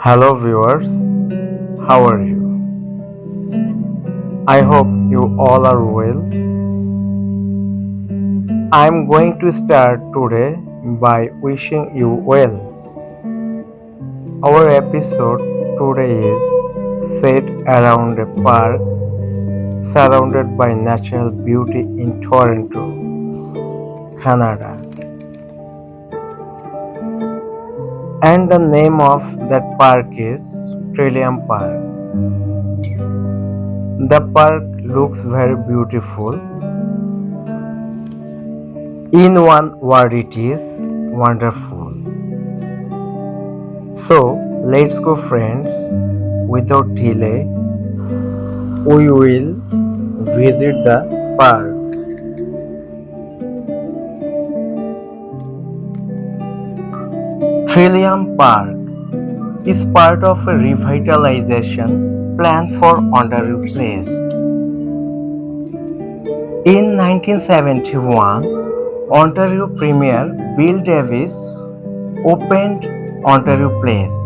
Hello viewers, how are you? I hope you all are well. I'm going to start today by wishing you well. Our episode today is set around a park surrounded by natural beauty in Toronto, Canada. And the name of that park is Trillium Park. The park looks very beautiful. In one word, it is wonderful. So, let's go, friends. Without delay, we will visit the park. Trillium Park is part of a revitalization plan for Ontario Place. In 1971, Ontario Premier Bill Davis opened Ontario Place,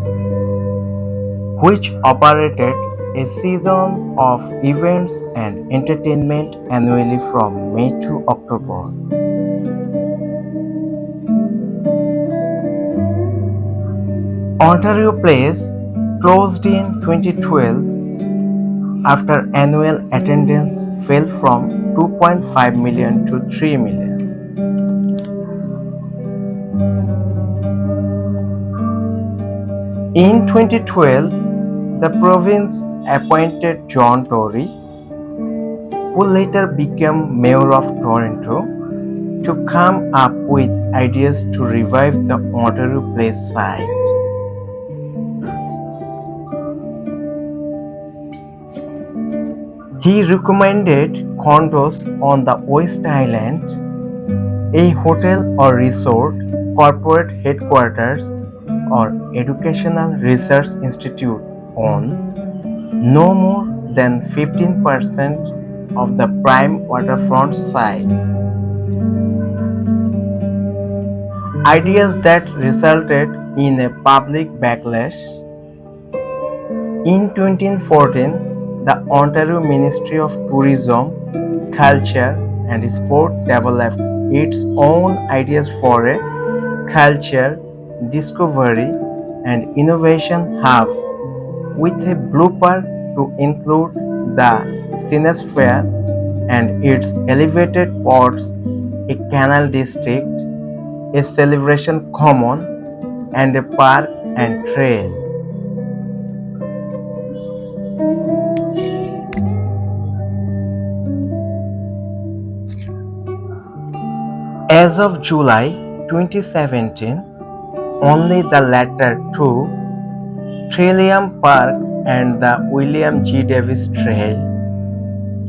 which operated a season of events and entertainment annually from May to October. Ontario Place closed in 2012 after annual attendance fell from 2.5 million to 3 million. In 2012, the province appointed John Tory, who later became Mayor of Toronto, to come up with ideas to revive the Ontario Place site. He recommended condos on the West Island, a hotel or resort, corporate headquarters, or educational research institute on no more than 15% of the prime waterfront site. Ideas that resulted in a public backlash. In 2014, the Ontario Ministry of Tourism, Culture and Sport developed its own ideas for a culture, discovery and innovation hub with a blueprint to include the Cinesphere and its elevated ports, a canal district, a celebration common, and a park and trail. As of July 2017, only the latter two, Trillium Park and the William G. Davis Trail,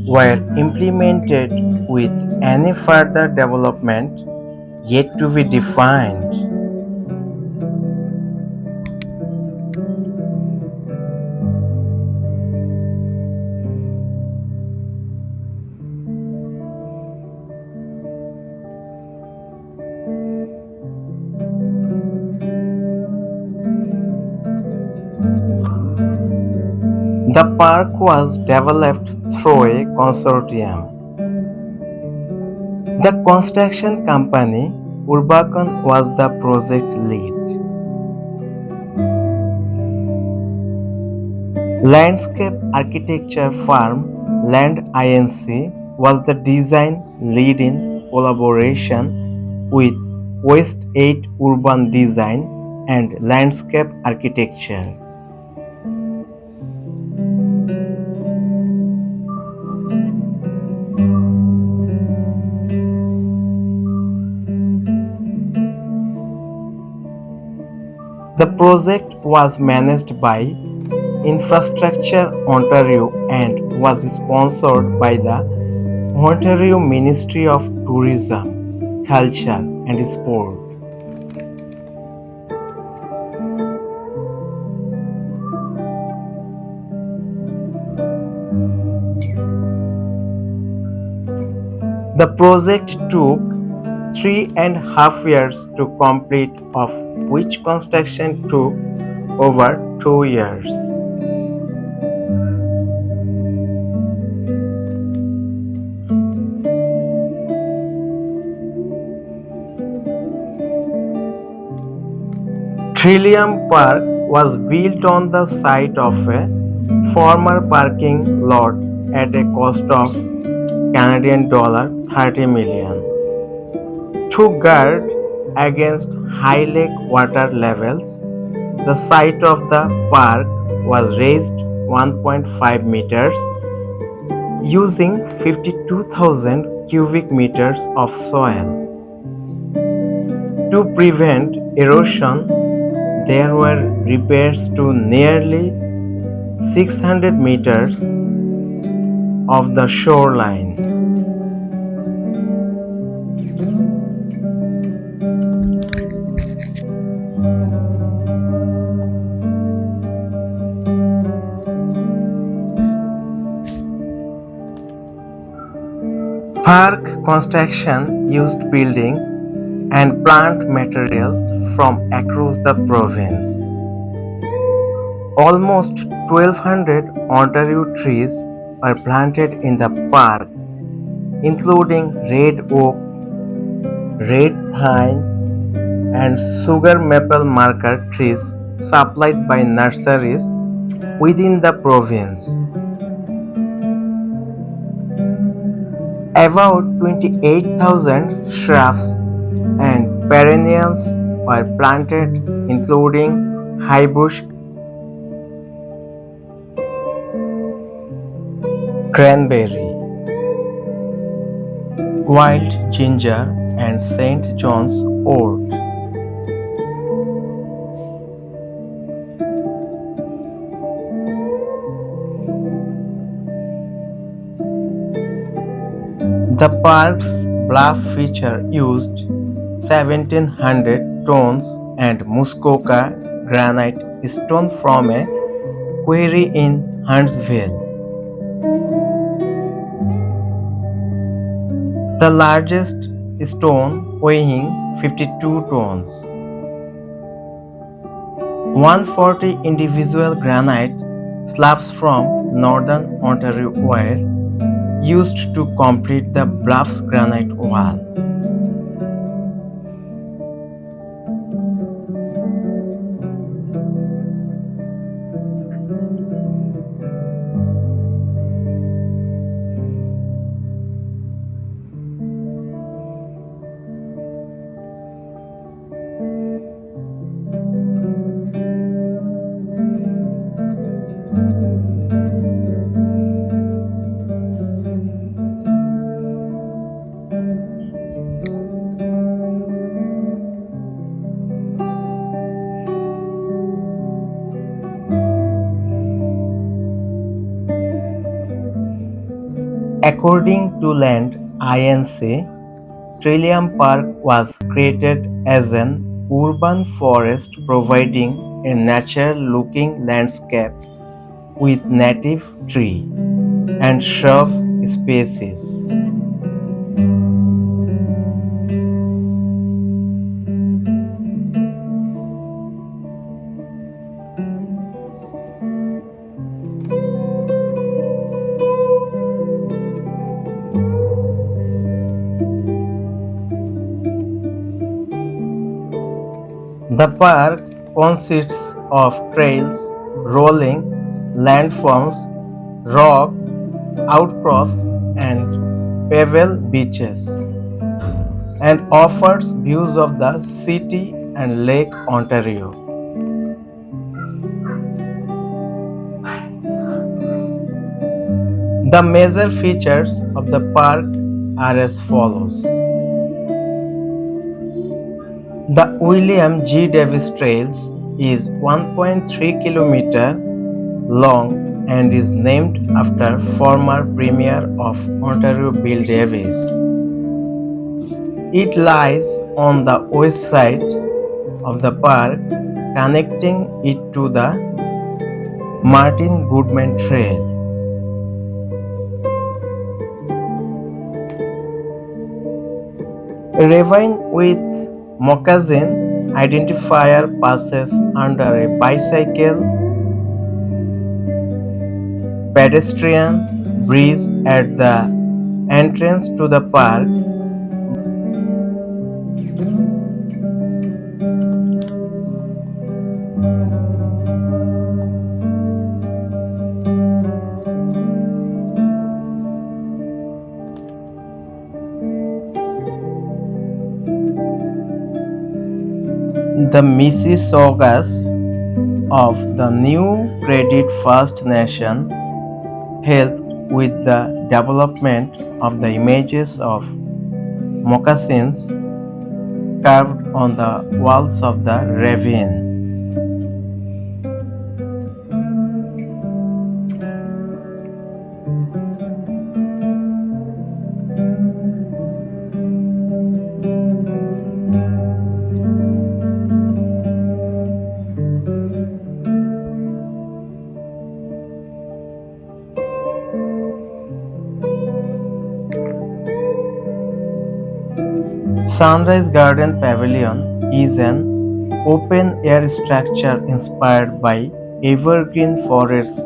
were implemented, with any further development yet to be defined. The park was developed through a consortium. The construction company Urbacon was the project lead. Landscape architecture firm Land Inc. was the design lead in collaboration with West 8 Urban Design and Landscape Architecture. The project was managed by Infrastructure Ontario and was sponsored by the Ontario Ministry of Tourism, Culture and Sport. The project took 3.5 years to complete, of which construction took over 2 years. Trillium Park was built on the site of a former parking lot at a cost of Canadian dollar 30 million. To guard against high lake water levels, the site of the park was raised 1.5 meters using 52,000 cubic meters of soil. To prevent erosion, there were repairs to nearly 600 meters of the shoreline. Park construction used building and plant materials from across the province. Almost 1,200 Ontario trees were planted in the park, including red oak, red pine, and sugar maple marker trees supplied by nurseries within the province. About 28,000 shrubs and perennials were planted, including high bush cranberry, wild ginger, and St. John's wort. The park's bluff feature used 1,700 tons and Muskoka granite stone from a quarry in Huntsville. The largest stone weighing 52 tons. 140 individual granite slabs from northern Ontario were used to complete the bluff's granite wall. According to Land Inc., Trillium Park was created as an urban forest providing a natural-looking landscape with native tree and shrub species. The park consists of trails, rolling landforms, rock outcrops, and pebble beaches, and offers views of the city and Lake Ontario. The major features of the park are as follows. The William G. Davis Trails is 1.3 km long and is named after former Premier of Ontario Bill Davis. It lies on the west side of the park, connecting it to the Martin Goodman Trail. A ravine with moccasin identifier passes under a bicycle pedestrian bridge at the entrance to the park. The Mississaugas of the New Credit First Nation helped with the development of the images of moccasins carved on the walls of the ravine. Sunrise Garden Pavilion is an open-air structure inspired by evergreen forests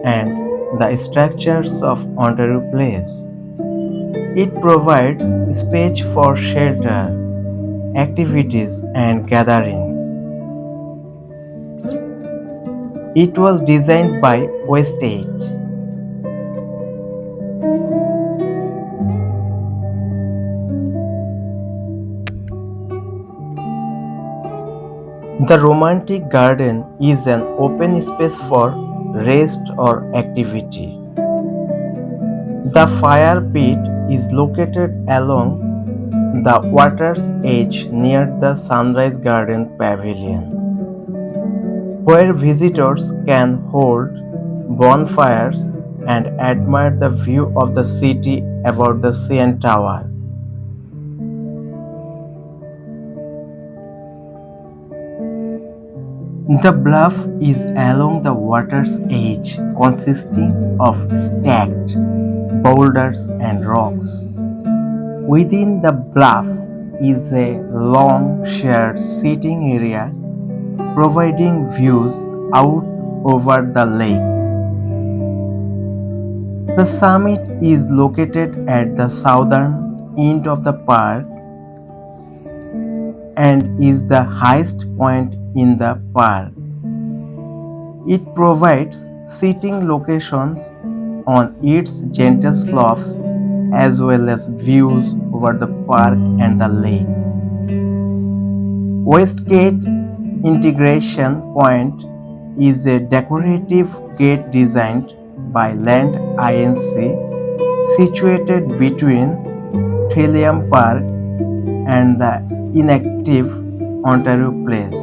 and the structures of Ontario Place. It provides space for shelter, activities, and gatherings. It was designed by Westate. The romantic garden is an open space for rest or activity. The fire pit is located along the water's edge near the Sunrise Garden Pavilion, where visitors can hold bonfires and admire the view of the city above the CN Tower. The bluff is along the water's edge, consisting of stacked boulders and rocks. Within the bluff is a long shared seating area, providing views out over the lake. The summit is located at the southern end of the park and is the highest point in the park. It provides seating locations on its gentle slopes as well as views over the park and the lake. Westgate Integration Point is a decorative gate designed by Land Inc. situated between Trillium Park and the inactive Ontario Place.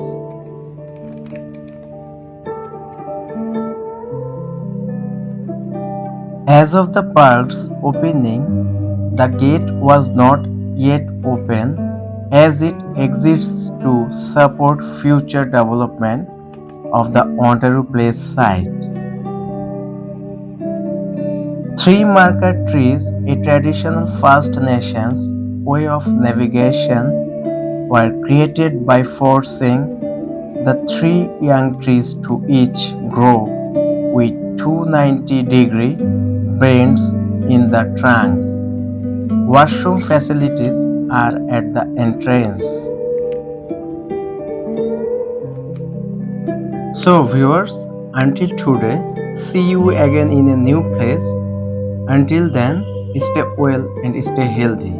As of the park's opening, the gate was not yet open as it exists to support future development of the Ontario Place site. 3 marker trees, a traditional First Nations way of navigation, were created by forcing the 3 young trees to each grow with 290-degree bends in the trunk. Washroom facilities are at the entrance. So viewers, until today, see you again in a new place. Until then, stay well and stay healthy.